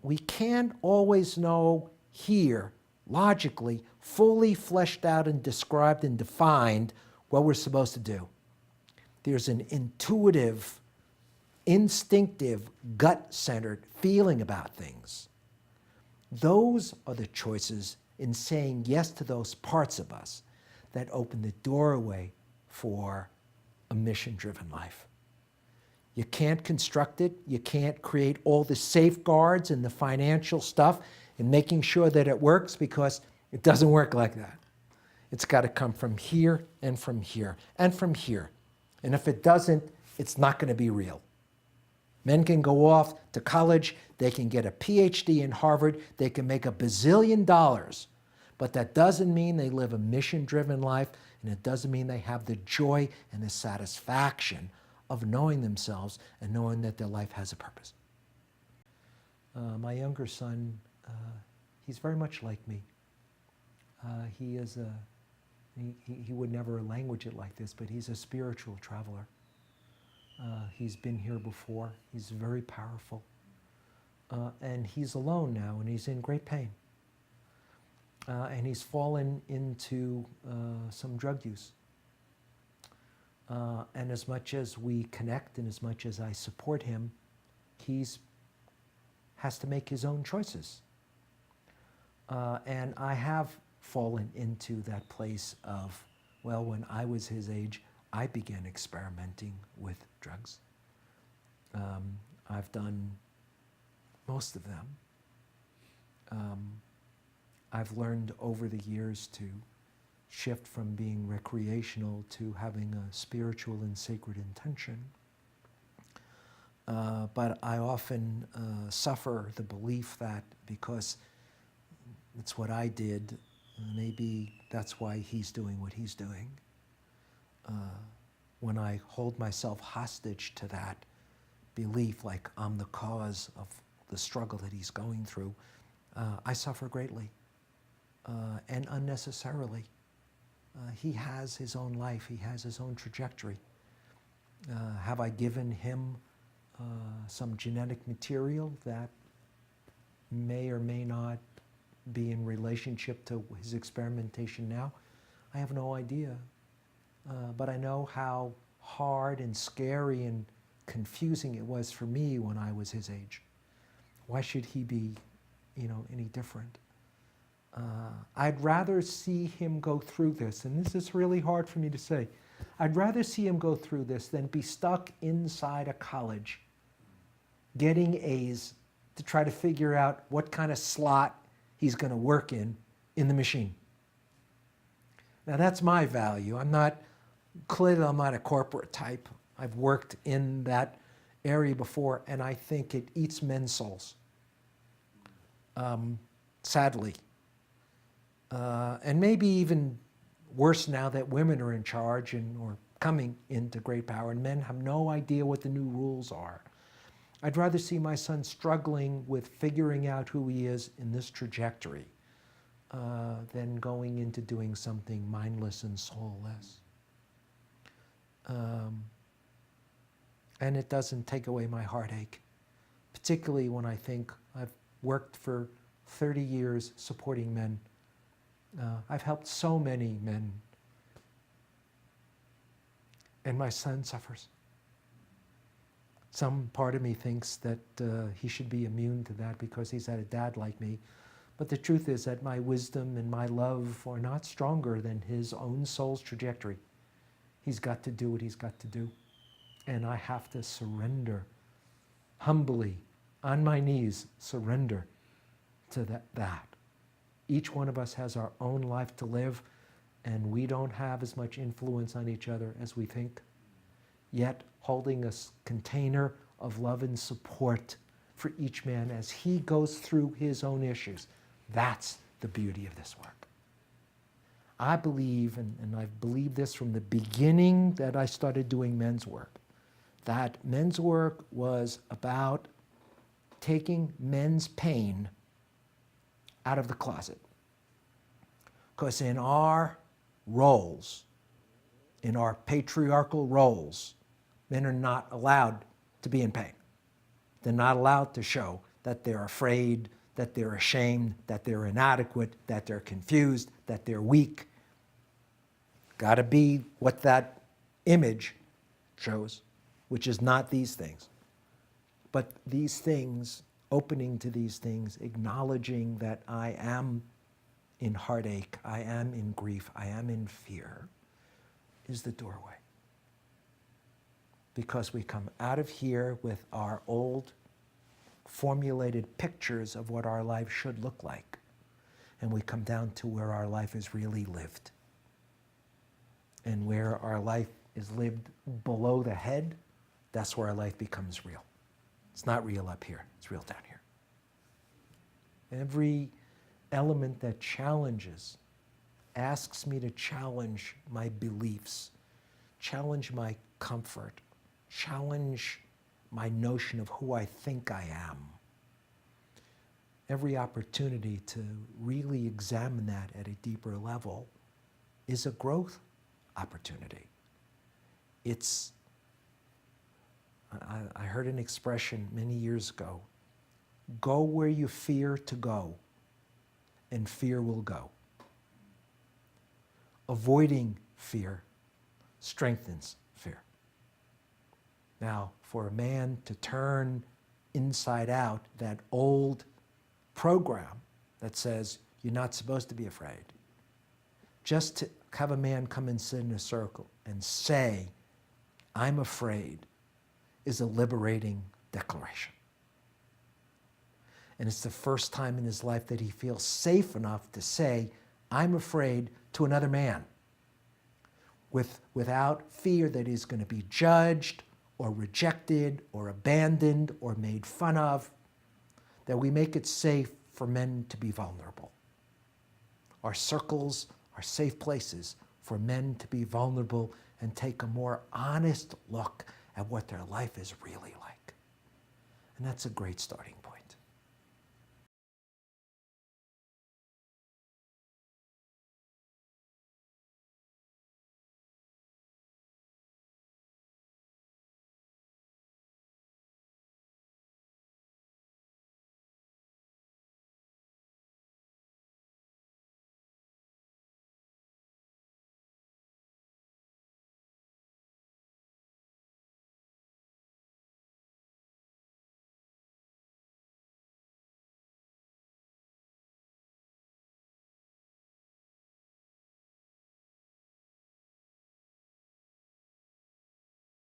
we can't always know here, logically, fully fleshed out and described and defined what we're supposed to do. There's an intuitive, instinctive, gut-centered feeling about things. Those are the choices in saying yes to those parts of us that open the doorway for a mission-driven life. You can't construct it. You can't create all the safeguards and the financial stuff and making sure that it works, because it doesn't work like that. It's got to come from here and from here and from here. And if it doesn't, it's not going to be real. Men can go off to college, they can get a PhD in Harvard, they can make $1 bazillion, but that doesn't mean they live a mission-driven life, and it doesn't mean they have the joy and the satisfaction of knowing themselves and knowing that their life has a purpose. My younger son, he's very much like me. He would never language it like this, but he's a spiritual traveler. He's been here before. He's very powerful. And he's alone now, and he's in great pain. And he's fallen into some drug use. And as much as we connect and as much as I support him, he has to make his own choices. And I have fallen into that place of, well, when I was his age, I began experimenting with drugs. I've done most of them. I've learned over the years to shift from being recreational to having a spiritual and sacred intention. But I often suffer the belief that because it's what I did, maybe that's why he's doing what he's doing. When I hold myself hostage to that belief, like I'm the cause of the struggle that he's going through, I suffer greatly and unnecessarily. He has his own life, he has his own trajectory. Have I given him some genetic material that may or may not be in relationship to his experimentation now? I have no idea. But I know how hard and scary and confusing it was for me when I was his age. Why should he be, any different? I'd rather see him go through this, and this is really hard for me to say. I'd rather see him go through this than be stuck inside a college getting A's to try to figure out what kind of slot he's going to work in the machine. Now that's my value. Clearly I'm not a corporate type. I've worked in that area before, and I think it eats men's souls, sadly. And maybe even worse now that women are in charge or coming into great power, and men have no idea what the new rules are. I'd rather see my son struggling with figuring out who he is in this trajectory than going into doing something mindless and soulless. And it doesn't take away my heartache, particularly when I think I've worked for 30 years supporting men. I've helped so many men, and my son suffers. Some part of me thinks that he should be immune to that because he's had a dad like me. But the truth is that my wisdom and my love are not stronger than his own soul's trajectory. He's got to do what he's got to do. And I have to surrender, humbly, on my knees, surrender to that. Each one of us has our own life to live, and we don't have as much influence on each other as we think. Yet, holding a container of love and support for each man as he goes through his own issues. That's the beauty of this work. I believe, and I've believed this from the beginning that I started doing men's work, that men's work was about taking men's pain out of the closet. Because in our roles, in our patriarchal roles, men are not allowed to be in pain. They're not allowed to show that they're afraid, that they're ashamed, that they're inadequate, that they're confused, that they're weak. Got to be what that image shows, which is not these things. But these things, opening to these things, acknowledging that I am in heartache, I am in grief, I am in fear, is the doorway. Because we come out of here with our old formulated pictures of what our life should look like. And we come down to where our life is really lived. And where our life is lived below the head, that's where our life becomes real. It's not real up here, it's real down here. Every element that challenges, asks me to challenge my beliefs, challenge my comfort, challenge my notion of who I think I am. Every opportunity to really examine that at a deeper level is a growth opportunity. It's, I heard an expression many years ago, go where you fear to go, and fear will go. Avoiding fear strengthens fear. Now, for a man to turn inside out that old program that says you're not supposed to be afraid, just to have a man come and sit in a circle and say, I'm afraid, is a liberating declaration. And it's the first time in his life that he feels safe enough to say, I'm afraid, to another man, without fear that he's going to be judged or rejected or abandoned or made fun of, that we make it safe for men to be vulnerable. Our circles are safe places for men to be vulnerable and take a more honest look at what their life is really like. And that's a great starting point.